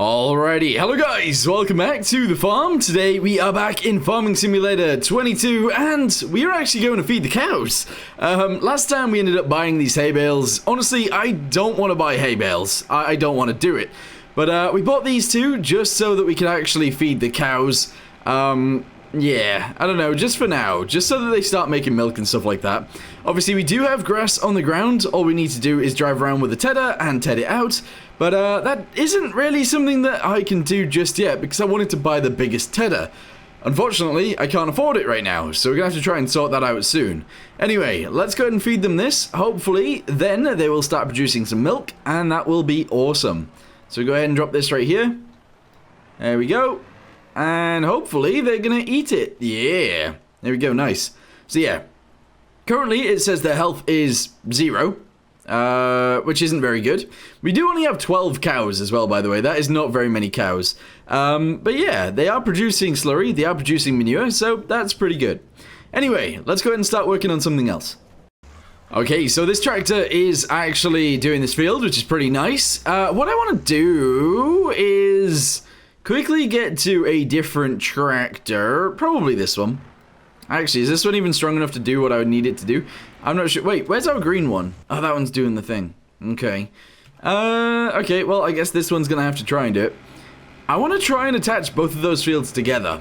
Alrighty, hello guys, welcome back to the farm. Today we are back in Farming Simulator 22 and we are actually going to feed the cows. Last time we ended up buying these hay bales. Honestly, I don't want to buy hay bales. I don't want to do it. But we bought these two just so that we can actually feed the cows. Yeah, I don't know, just for now, just so that they start making milk and stuff like that. Obviously, we do have grass on the ground. All we need to do is drive around with the Tedar and ted it out. But that isn't really something that I can do just yet because I wanted to buy the biggest Tedar. Unfortunately, I can't afford it right now, so we're going to have to try and sort that out soon. Anyway, let's go ahead and feed them this. Hopefully, then they will start producing some milk, and that will be awesome. So go ahead and drop this right here. There we go. And hopefully they're going to eat it. Yeah. There we go. Nice. So yeah. Currently it says their health is 0. Which isn't very good. We do only have 12 cows as well, by the way. That is not very many cows. But yeah, they are producing slurry. They are producing manure. So that's pretty good. Anyway, let's go ahead and start working on something else. Okay, so this tractor is actually doing this field, which is pretty nice. What I want to do is quickly get to a different tractor. Probably this one. Actually, is this one even strong enough to do what I would need it to do? I'm not sure. Wait, where's our green one? Oh, that one's doing the thing. Okay. Okay, well, I guess this one's going to have to try and do it. I want to try and attach both of those fields together.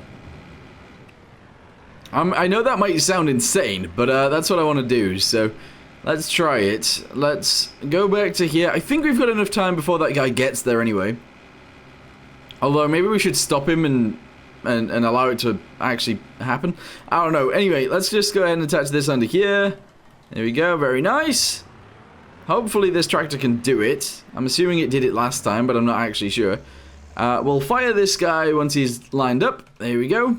I know that might sound insane, but that's what I want to do. So let's try it. Let's go back to here. I think we've got enough time before that guy gets there anyway. Although maybe we should stop him and allow it to actually happen. I don't know. Anyway, let's just go ahead and attach this under here. There we go. Very nice. Hopefully this tractor can do it. I'm assuming it did it last time, but I'm not actually sure. We'll fire this guy once he's lined up. There we go.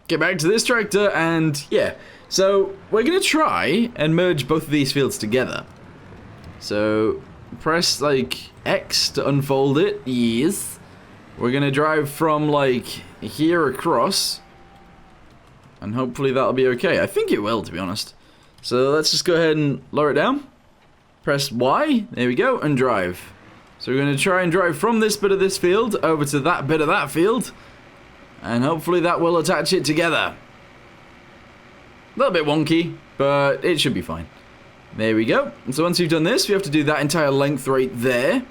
Get back to this tractor and yeah. So we're going to try and merge both of these fields together. So press like X to unfold it. Yes. We're going to drive from like here across. And hopefully that'll be okay. I think it will, to be honest. So let's just go ahead and lower it down. Press Y. There we go. And drive. So we're going to try and drive from this bit of this field over to that bit of that field. And hopefully that will attach it together. A little bit wonky, but it should be fine. There we go. And so once we've done this, we have to do that entire length right there.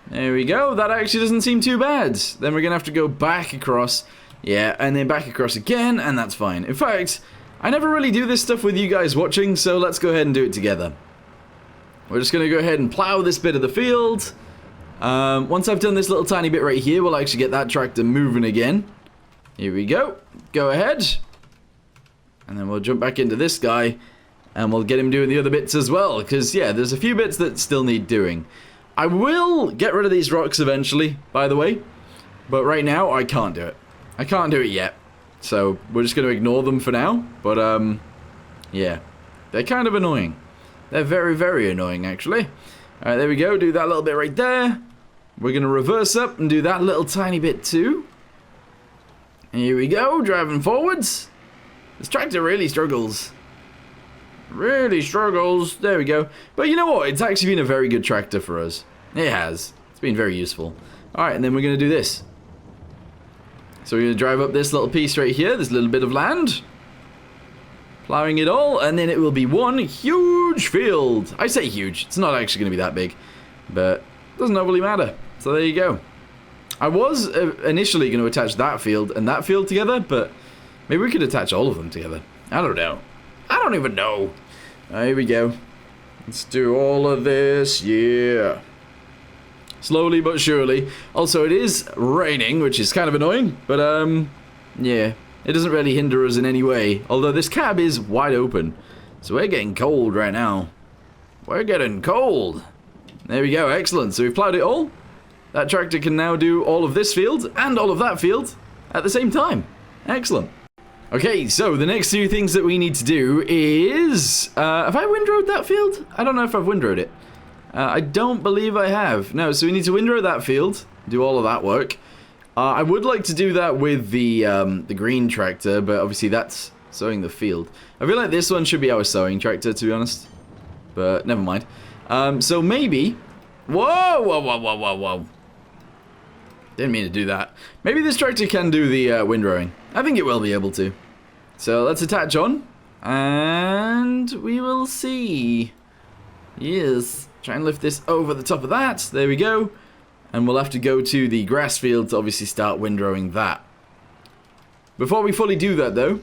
There we go. That actually doesn't seem too bad. Then we're going to have to go back across. Yeah, and then back across again, and that's fine. In fact, I never really do this stuff with you guys watching, so let's go ahead and do it together. We're just going to go ahead and plow this bit of the field. Once I've done this little tiny bit right here, we'll actually get that tractor moving again. Here we go. Go ahead. And then we'll jump back into this guy, and we'll get him doing the other bits as well, because, yeah, there's a few bits that still need doing. I will get rid of these rocks eventually, by the way, but right now I can't do it. I can't do it yet, so we're just going to ignore them for now, but, yeah, they're kind of annoying. They're very, very annoying, actually. Alright, there we go, do that little bit right there. We're going to reverse up and do that little tiny bit too. Here we go, driving forwards. This tractor really struggles. Really struggles. There we go. But you know what? It's actually been a very good tractor for us. It has. It's been very useful. Alright, and then we're going to do this. So we're going to drive up this little piece right here. This little bit of land. Plowing it all. And then it will be one huge field. I say huge. It's not actually going to be that big. But it doesn't overly matter. So there you go. I was initially going to attach that field and that field together. But maybe we could attach all of them together. I don't know. I don't even know. Here we go. Let's do all of this. Yeah. Slowly but surely. Also, it is raining, which is kind of annoying. But, yeah. It doesn't really hinder us in any way. Although this cab is wide open. So we're getting cold right now. We're getting cold. There we go. Excellent. So we've plowed it all. That tractor can now do all of this field and all of that field at the same time. Excellent. Okay, so the next two things that we need to do is... have I windrowed that field? I don't know if I've windrowed it. I don't believe I have. No, so we need to windrow that field, do all of that work. I would like to do that with the green tractor, but obviously that's sowing the field. I feel like this one should be our sowing tractor, to be honest. But never mind. So maybe... Whoa, whoa, whoa, whoa, whoa, whoa. Didn't mean to do that. Maybe this tractor can do the windrowing. I think it will be able to. So let's attach on. And we will see. Yes. Try and lift this over the top of that. There we go. And we'll have to go to the grass field to obviously start windrowing that. Before we fully do that though,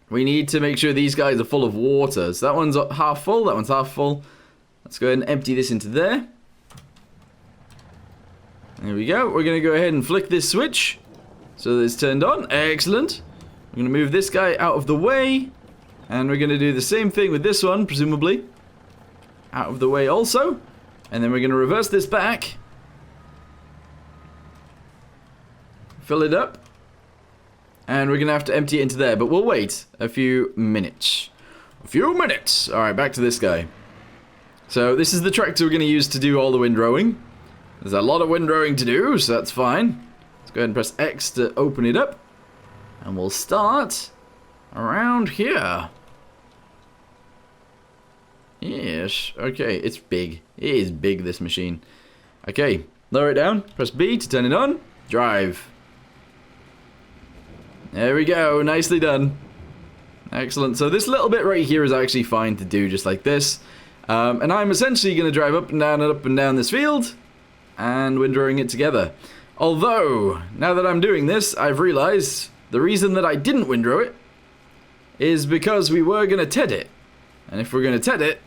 we need to make sure these guys are full of water. So that one's half full, that one's half full. Let's go ahead and empty this into there. There we go. We're going to go ahead and flick this switch so that it's turned on. Excellent. We're going to move this guy out of the way. And we're going to do the same thing with this one, presumably. Out of the way also. And then we're going to reverse this back. Fill it up. And we're going to have to empty it into there. But we'll wait a few minutes. A few minutes. Alright, back to this guy. So this is the tractor we're going to use to do all the windrowing. There's a lot of windrowing to do, so that's fine. Let's go ahead and press X to open it up. And we'll start around here. Yes, okay, it's big. It is big, this machine. Okay, lower it down. Press B to turn it on. Drive. There we go, nicely done. Excellent, so this little bit right here is actually fine to do just like this. And I'm essentially going to drive up and down this field. And windrowing it together. Although, now that I'm doing this, I've realized the reason that I didn't windrow it is because we were going to TED it. And if we're going to TED it,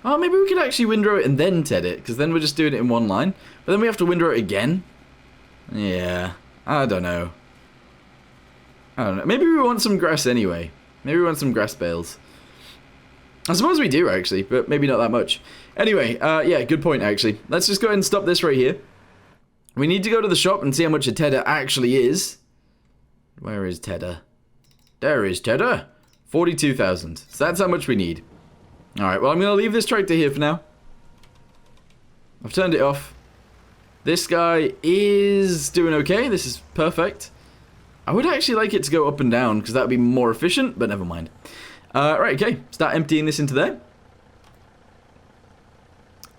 oh, maybe we could actually windrow it and then TED it, because then we're just doing it in one line. But then we have to windrow it again. Yeah, I don't know. Maybe we want some grass anyway. Maybe we want some grass bales. I suppose we do, actually, but maybe not that much. Anyway, yeah, good point, actually. Let's just go ahead and stop this right here. We need to go to the shop and see how much a Tedar actually is. Where is Tedar? There is Tedar. 42,000. So that's how much we need. Alright, well, I'm going to leave this tractor here for now. I've turned it off. This guy is doing okay. This is perfect. I would actually like it to go up and down, because that would be more efficient, but never mind. Right, okay. Start emptying this into there.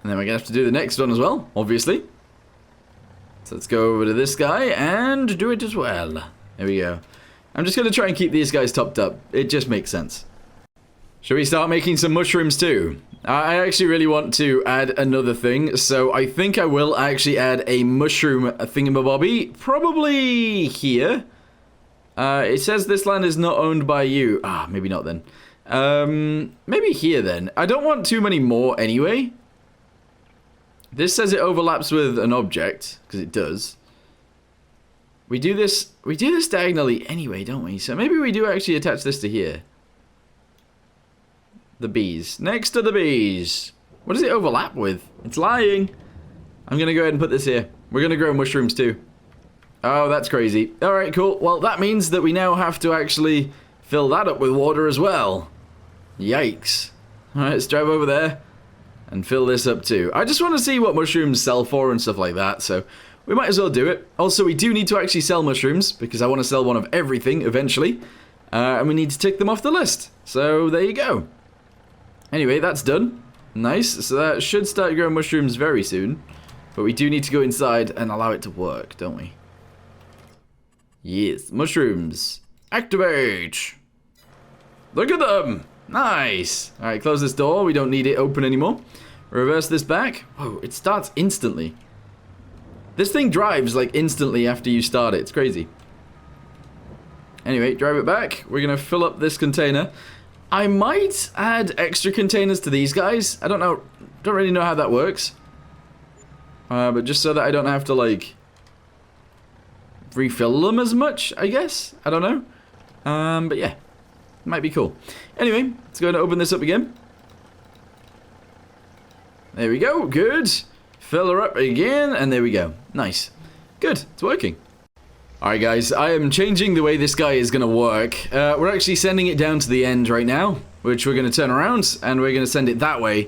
And then we're going to have to do the next one as well, obviously. So let's go over to this guy and do it as well. There we go. I'm just going to try and keep these guys topped up. It just makes sense. Should we start making some mushrooms too? I actually really want to add another thing, so I think I will actually add a mushroom thingamabobby. Probably here. It says this land is not owned by you. Ah, maybe not then. Maybe here then. I don't want too many more anyway. This says it overlaps with an object, because it does. We do this diagonally anyway, don't we? So maybe we do actually attach this to here. The bees. Next to the bees. What does it overlap with? It's lying. I'm going to go ahead and put this here. We're going to grow mushrooms too. Oh, that's crazy. Alright, cool. Well, that means that we now have to actually fill that up with water as well. Yikes. Alright, let's drive over there and fill this up too. I just want to see what mushrooms sell for and stuff like that, so we might as well do it. Also, we do need to actually sell mushrooms, because I want to sell one of everything eventually. And we need to tick them off the list. So, there you go. Anyway, that's done. Nice. So that should start growing mushrooms very soon. But we do need to go inside and allow it to work, don't we? Yes. Mushrooms. Activate. Look at them. Nice. Alright, close this door. We don't need it open anymore. Reverse this back. Whoa, it starts instantly. This thing drives like instantly after you start it. It's crazy. Anyway, drive it back. We're going to fill up this container. I might add extra containers to these guys. I don't know. Don't really know how that works. But just so that I don't have to, like, refill them as much, I guess. I don't know. But yeah. Might be cool. Anyway, let's go and open this up again. There we go. Good. Fill her up again. And there we go. Nice. Good. It's working. Alright guys, I am changing the way this guy is going to work. We're actually sending it down to the end right now, which we're going to turn around, and we're going to send it that way.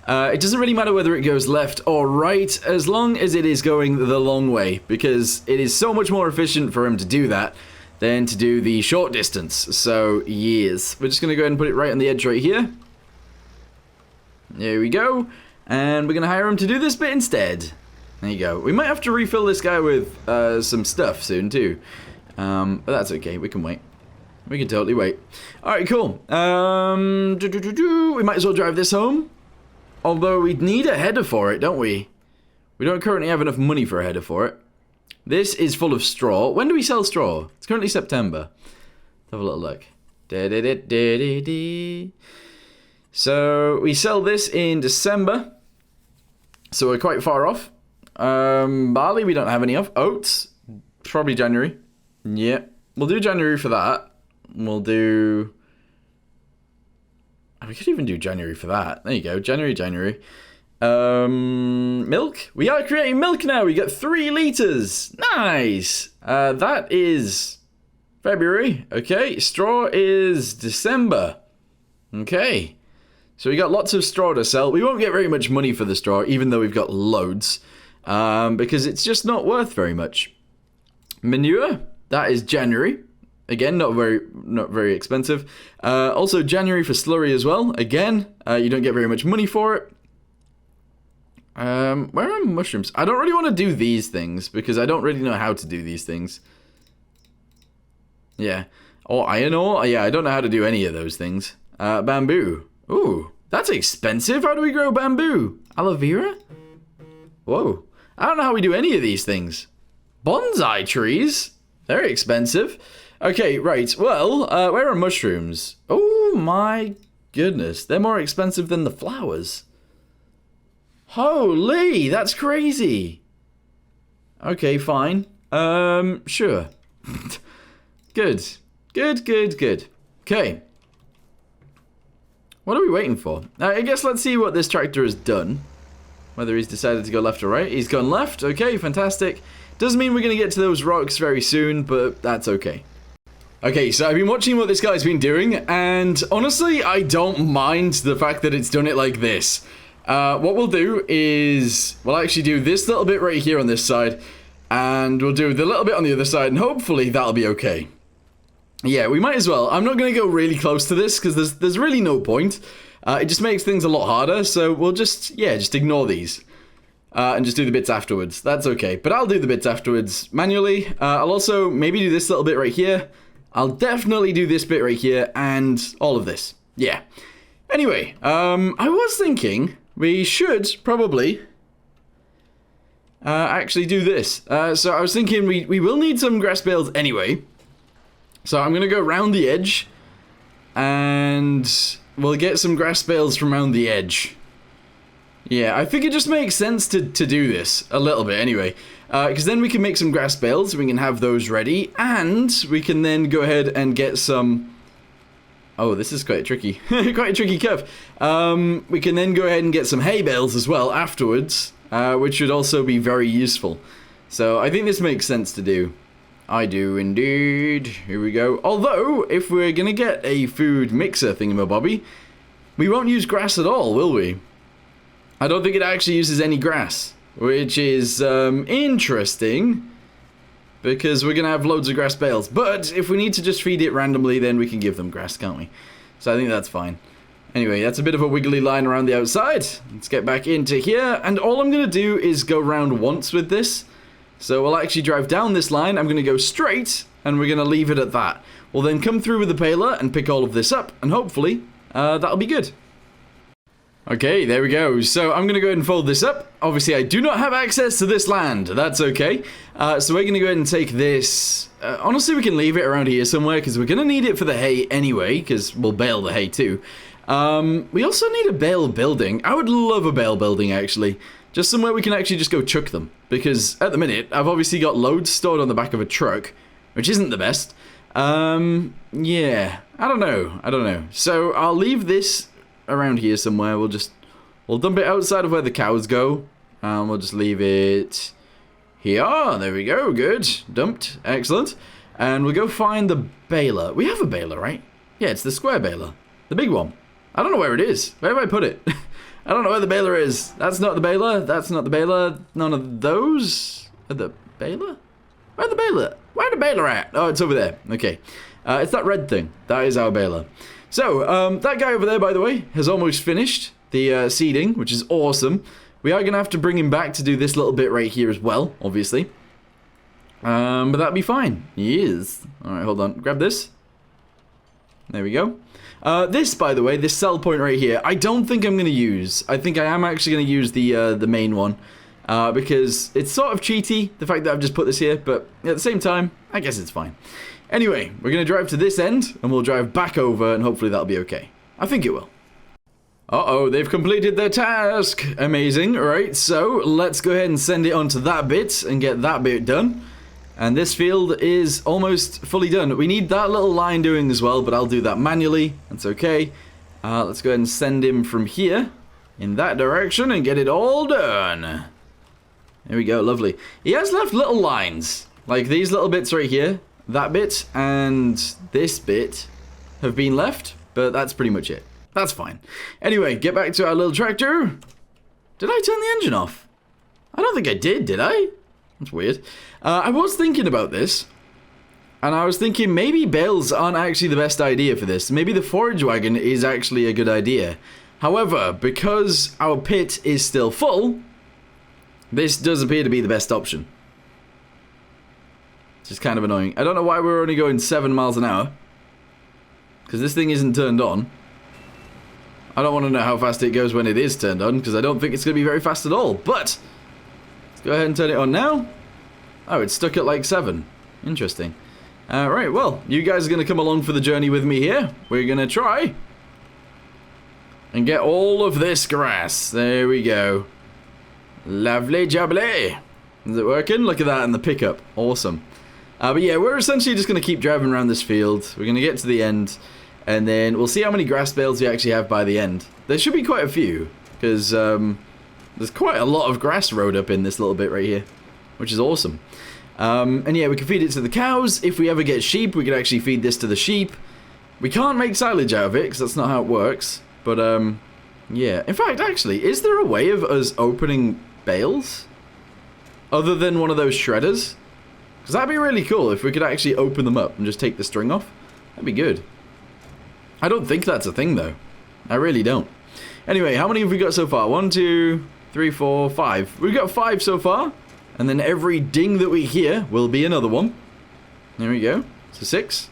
It doesn't really matter whether it goes left or right, as long as it is going the long way, because it is so much more efficient for him to do that than to do the short distance. So, yes. We're just going to go ahead and put it right on the edge right here. There we go. And we're going to hire him to do this bit instead. There you go. We might have to refill this guy with some stuff soon too. But that's okay. We can wait. We can totally wait. Alright, cool. We might as well drive this home. Although we'd need a header for it, don't we? We don't currently have enough money for a header for it. This is full of straw. When do we sell straw? It's currently September. Let's have a little look. So we sell this in December. So we're quite far off. Barley we don't have any of. Oats, probably January. Yeah, we'll do January for that. We'll do... We could even do January for that. There you go, January. Milk? We are creating milk now. We get 3 liters. Nice. That is February. Okay, straw is December. Okay. So we got lots of straw to sell. We won't get very much money for the straw, even though we've got loads. Because it's just not worth very much. Manure? That is January. Again, not very expensive. Also January for slurry as well. Again, you don't get very much money for it. Where are mushrooms? I don't really want to do these things because I don't really know how to do these things. Yeah. Or iron ore? Yeah, I don't know how to do any of those things. Bamboo. Ooh, that's expensive. How do we grow bamboo? Aloe vera? Whoa. I don't know how we do any of these things. Bonsai trees? Very expensive. Okay, right. Well, where are mushrooms? Oh my goodness. They're more expensive than the flowers. Holy, that's crazy. Okay, fine. Sure. Good. Okay. What are we waiting for? I guess let's see what this tractor has done. Whether he's decided to go left or right. He's gone left. Okay, fantastic. Doesn't mean we're going to get to those rocks very soon, but that's okay. Okay, so I've been watching what this guy's been doing, and honestly, I don't mind the fact that it's done it like this. What we'll do is, we'll actually do this little bit right here on this side, and we'll do the little bit on the other side, and hopefully that'll be okay. Yeah, we might as well. I'm not going to go really close to this, because there's really no point. It just makes things a lot harder, so we'll just ignore these. And just do the bits afterwards. That's okay, but I'll do the bits afterwards manually. I'll also maybe do this little bit right here. I'll definitely do this bit right here, and all of this. Yeah. Anyway, I was thinking we should probably actually do this. So I was thinking we will need some grass bales anyway. So I'm going to go round the edge, and we'll get some grass bales from around the edge. Yeah, I think it just makes sense to do this a little bit anyway. Because then we can make some grass bales, we can have those ready, and we can then go ahead and get some... Oh, this is quite tricky. Quite a tricky curve. We can then go ahead and get some hay bales as well afterwards, which should also be very useful. So I think this makes sense to do. I do indeed. Here we go. Although, if we're going to get a food mixer thingamabobby, we won't use grass at all, will we? I don't think it actually uses any grass, which is interesting, because we're going to have loads of grass bales. But if we need to just feed it randomly, then we can give them grass, can't we? So I think that's fine. Anyway, that's a bit of a wiggly line around the outside. Let's get back into here, and all I'm going to do is go round once with this. So we'll actually drive down this line, I'm going to go straight, and we're going to leave it at that. We'll then come through with the baler and pick all of this up, and hopefully that'll be good. Okay, there we go. So I'm going to go ahead and fold this up. Obviously, I do not have access to this land. That's okay. So we're going to go ahead and take this. Honestly, we can leave it around here somewhere because we're going to need it for the hay anyway, because we'll bale the hay too. We also need a bale building. I would love a bale building, actually. Just somewhere we can actually just go chuck them. Because at the minute, I've obviously got loads stored on the back of a truck, which isn't the best. Yeah, I don't know. So I'll leave this around here somewhere. We'll dump it outside of where the cows go, and we'll just leave it here. There we go. Good. Dumped. Excellent. And we'll go find the baler. We have a baler, right? Yeah, it's the square baler, the big one. I don't know where it is. Where have I put it? I don't know where the baler is. That's not the baler. That's not the baler. None of those are the baler. Where's the baler? Where's the baler at? Oh, it's over there. Okay. It's that red thing. That is our baler. So, that guy over there, by the way, has almost finished. the seeding, which is awesome. We are going to have to bring him back to do this little bit right here as well, obviously. But that'll be fine. Yes. Alright, hold on. Grab this. There we go. This, by the way, this sell point right here, I don't think I'm going to use. I think I am actually going to use the main one. Because it's sort of cheaty, the fact that I've just put this here, but at the same time, I guess it's fine. Anyway, we're going to drive to this end, and we'll drive back over, and hopefully that'll be okay. I think it will. Uh-oh, they've completed their task. Amazing. Alright, so let's go ahead and send it onto that bit and get that bit done. And this field is almost fully done. We need that little line doing as well, but I'll do that manually. That's okay. Let's go ahead and send him from here in that direction and get it all done. There we go, lovely. He has left little lines, like these little bits right here. That bit and this bit have been left, but that's pretty much it. That's fine. Anyway, get back to our little tractor. Did I turn the engine off? I don't think I did I? That's weird. I was thinking about this, and I was thinking maybe bales aren't actually the best idea for this. Maybe the forage wagon is actually a good idea. However, because our pit is still full, this does appear to be the best option. It's just kind of annoying. I don't know why we're only going 7 miles an hour, because this thing isn't turned on. I don't want to know how fast it goes when it is turned on, because I don't think it's going to be very fast at all. But let's go ahead and turn it on now. Oh, it's stuck at like 7. Interesting. Right, well, you guys are going to come along for the journey with me here. We're going to try and get all of this grass. There we go. Lovely jubbly. Is it working? Look at that in the pickup. Awesome. But yeah, we're essentially just going to keep driving around this field. We're going to get to the end, and then we'll see how many grass bales we actually have by the end. There should be quite a few, because there's quite a lot of grass rode up in this little bit right here, which is awesome. And yeah, we can feed it to the cows. If we ever get sheep, we can actually feed this to the sheep. We can't make silage out of it, because that's not how it works. But, yeah. In fact, actually, is there a way of us opening bales other than one of those shredders? Because that'd be really cool if we could actually open them up and just take the string off. That'd be good. I don't think that's a thing, though. I really don't. Anyway, how many have we got so far? 1, 2, 3, 4, 5. We've got 5 so far. And then every ding that we hear will be another one. There we go. So 6.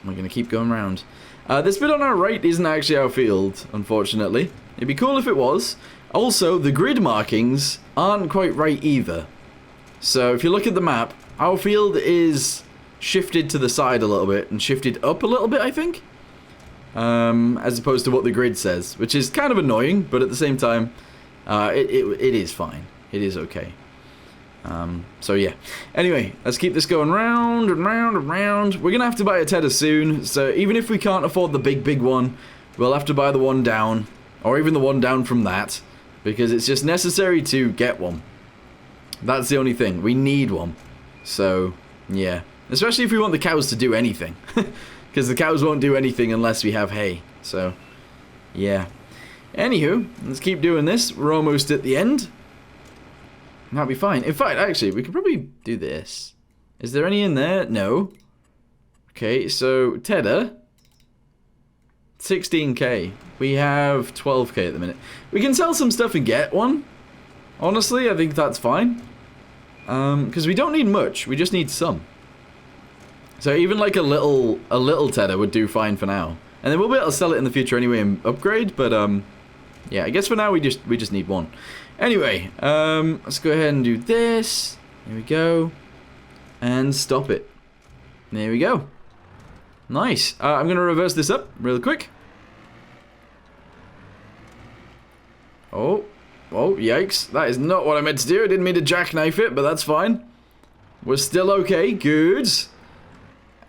We're going to keep going around. This bit on our right isn't actually our field, unfortunately. It'd be cool if it was. Also, the grid markings aren't quite right either. So if you look at the map, our field is shifted to the side a little bit and shifted up a little bit, I think. As opposed to what the grid says, which is kind of annoying, but at the same time, it is fine. It is okay. So yeah. Anyway, let's keep this going round and round and round. We're gonna have to buy a Tedar soon, so even if we can't afford the big one, we'll have to buy the one down, or even the one down from that, because it's just necessary to get one. That's the only thing. We need one. So, yeah. Especially if we want the cows to do anything. Because the cows won't do anything unless we have hay. So, yeah. Anywho, let's keep doing this. We're almost at the end. That'll be fine. In fact, actually, we could probably do this. Is there any in there? No. Okay, so, Tedar. 16k. We have 12k at the minute. We can sell some stuff and get one. Honestly, I think that's fine. Because we don't need much. We just need some. So even like a little Tedar would do fine for now. And then we'll be able to sell it in the future anyway and upgrade. But yeah, I guess for now we just need one. Anyway, let's go ahead and do this. There we go. And stop it. There we go. Nice. I'm going to reverse this up real quick. Oh, yikes. That is not what I meant to do. I didn't mean to jackknife it, but that's fine. We're still okay. Good.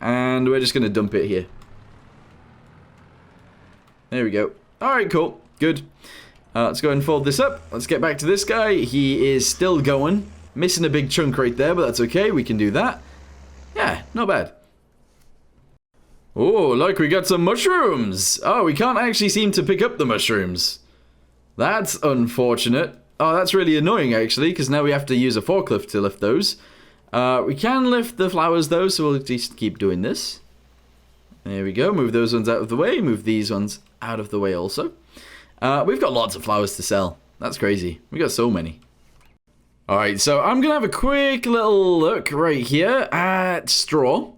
And we're just going to dump it here. There we go. Alright, cool. Good. Let's go and fold this up. Let's get back to this guy. He is still going. Missing a big chunk right there, but that's okay. We can do that. Yeah, not bad. Oh, look, we got some mushrooms. Oh, we can't actually seem to pick up the mushrooms. That's unfortunate. Oh, that's really annoying, actually, because now we have to use a forklift to lift those. We can lift the flowers, though, so we'll just keep doing this. There we go. Move those ones out of the way. Move these ones out of the way also. We've got lots of flowers to sell. That's crazy. We got so many. Alright, so I'm going to have a quick little look right here at straw.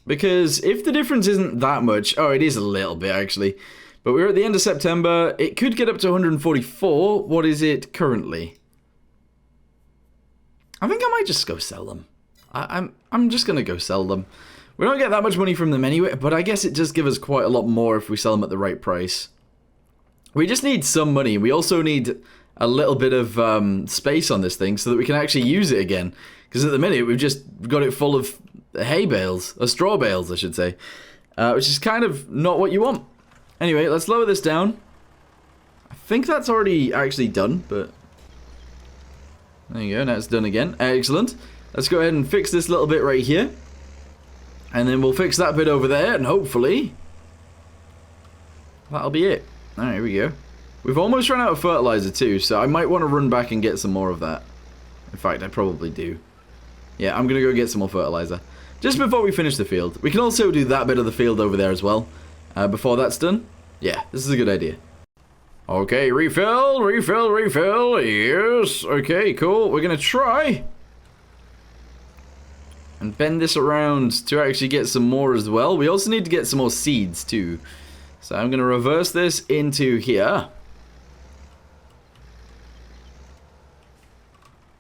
Because if the difference isn't that much... Oh, it is a little bit, actually. But we're at the end of September. It could get up to 144. What is it currently? I think I might just go sell them. I'm just going to go sell them. We don't get that much money from them anyway, but I guess it does give us quite a lot more if we sell them at the right price. We just need some money. We also need a little bit of space on this thing so that we can actually use it again. Because at the minute, we've just got it full of hay bales, or straw bales, I should say. Which is kind of not what you want. Anyway, let's lower this down. I think that's already actually done, but... There you go, now it's done again. Excellent. Let's go ahead and fix this little bit right here. And then we'll fix that bit over there, and hopefully... that'll be it. Alright, here we go. We've almost run out of fertilizer too, so I might want to run back and get some more of that. In fact, I probably do. Yeah, I'm going to go get some more fertilizer. Just before we finish the field. We can also do that bit of the field over there as well. Before that's done. Yeah, this is a good idea. Okay, refill, refill, refill. Yes. Okay, cool. We're going to try and bend this around to actually get some more as well. We also need to get some more seeds too. So I'm going to reverse this into here.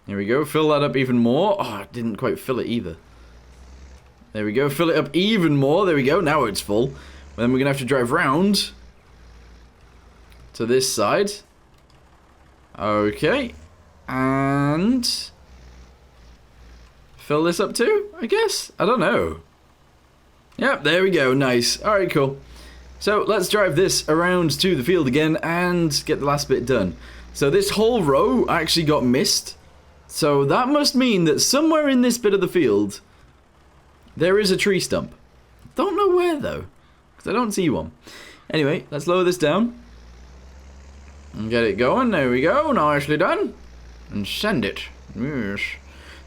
Here we go. Fill that up even more. Oh, I didn't quite fill it either. There we go. Fill it up even more. There we go. Now it's full. Then we're going to have to drive round to this side. Okay. And fill this up too, I guess? I don't know. Yep, there we go. Nice. Alright, cool. So let's drive this around to the field again and get the last bit done. So this whole row actually got missed. So that must mean that somewhere in this bit of the field there is a tree stump. Don't know where though, because I don't see one. Anyway, let's lower this down and get it going. There we go. Nicely done. And send it. Yes.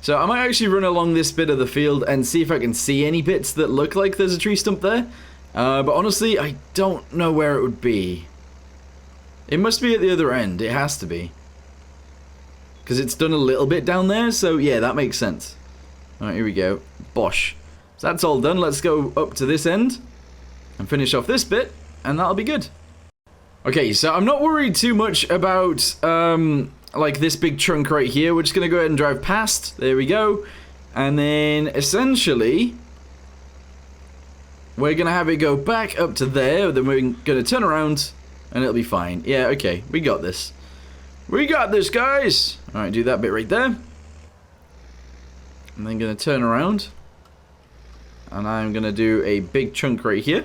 So I might actually run along this bit of the field and see if I can see any bits that look like there's a tree stump there. But honestly, I don't know where it would be. It must be at the other end. It has to be. Because it's done a little bit down there, so yeah, that makes sense. Alright, here we go. Bosh. So that's all done. Let's go up to this end and finish off this bit, and that'll be good. Okay, so I'm not worried too much about, like this big chunk right here. We're just going to go ahead and drive past. There we go. And then, essentially, we're going to have it go back up to there. Then we're going to turn around, and it'll be fine. Yeah, okay. We got this. We got this, guys! Alright, do that bit right there. And then going to turn around. And I'm going to do a big chunk right here.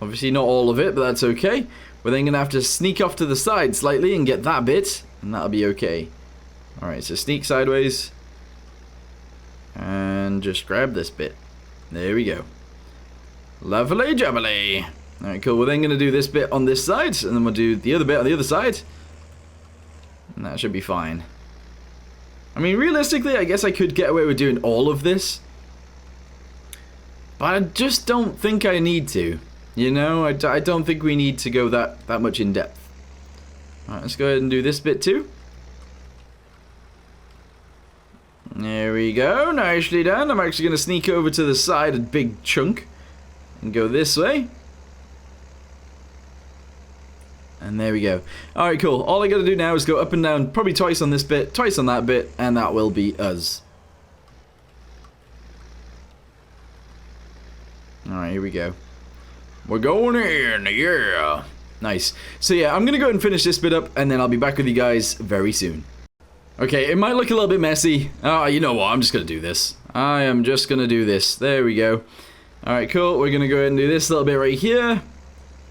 Obviously not all of it, but that's okay. We're then going to have to sneak off to the side slightly and get that bit. And that'll be okay. Alright, so sneak sideways. And just grab this bit. There we go. Lovely jubbly. Alright, cool. We're then going to do this bit on this side. And then we'll do the other bit on the other side. And that should be fine. I mean, realistically, I guess I could get away with doing all of this. But I just don't think I need to. You know, I don't think we need to go that much in depth. Alright, let's go ahead and do this bit too. There we go. Nicely done. I'm actually going to sneak over to the side a big chunk. And go this way. And there we go. Alright, cool. All I gotta do now is go up and down probably twice on this bit, twice on that bit, and that will be us. Alright, here we go. We're going in, yeah. Nice. So yeah, I'm gonna go ahead and finish this bit up, and then I'll be back with you guys very soon. Okay, it might look a little bit messy. Oh, you know what? I'm just gonna do this. I am just gonna do this. There we go. Alright, cool. We're gonna go ahead and do this little bit right here.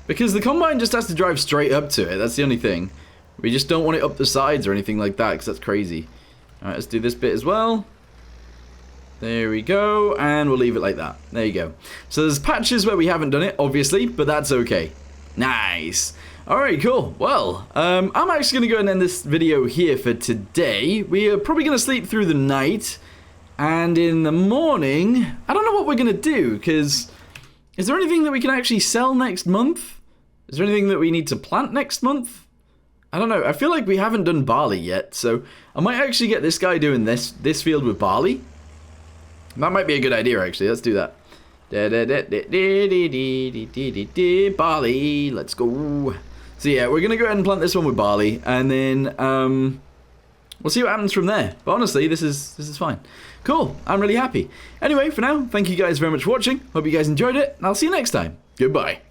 Because the combine just has to drive straight up to it, that's the only thing. We just don't want it up the sides or anything like that, because that's crazy. Alright, let's do this bit as well. There we go, and we'll leave it like that. There you go. So there's patches where we haven't done it, obviously, but that's okay. Nice. Alright, cool. Well, I'm actually going to go and end this video here for today. We are probably going to sleep through the night, and in the morning, I don't know what we're going to do, because... Is there anything that we can actually sell next month? Is there anything that we need to plant next month? I don't know. I feel like we haven't done barley yet, so I might actually get this guy doing this field with barley. That might be a good idea, actually. Let's do that. Barley, let's go. So yeah, we're gonna go ahead and plant this one with barley, and then we'll see what happens from there. But honestly, this is fine. Cool. I'm really happy. Anyway, for now, thank you guys very much for watching. Hope you guys enjoyed it, and I'll see you next time. Goodbye.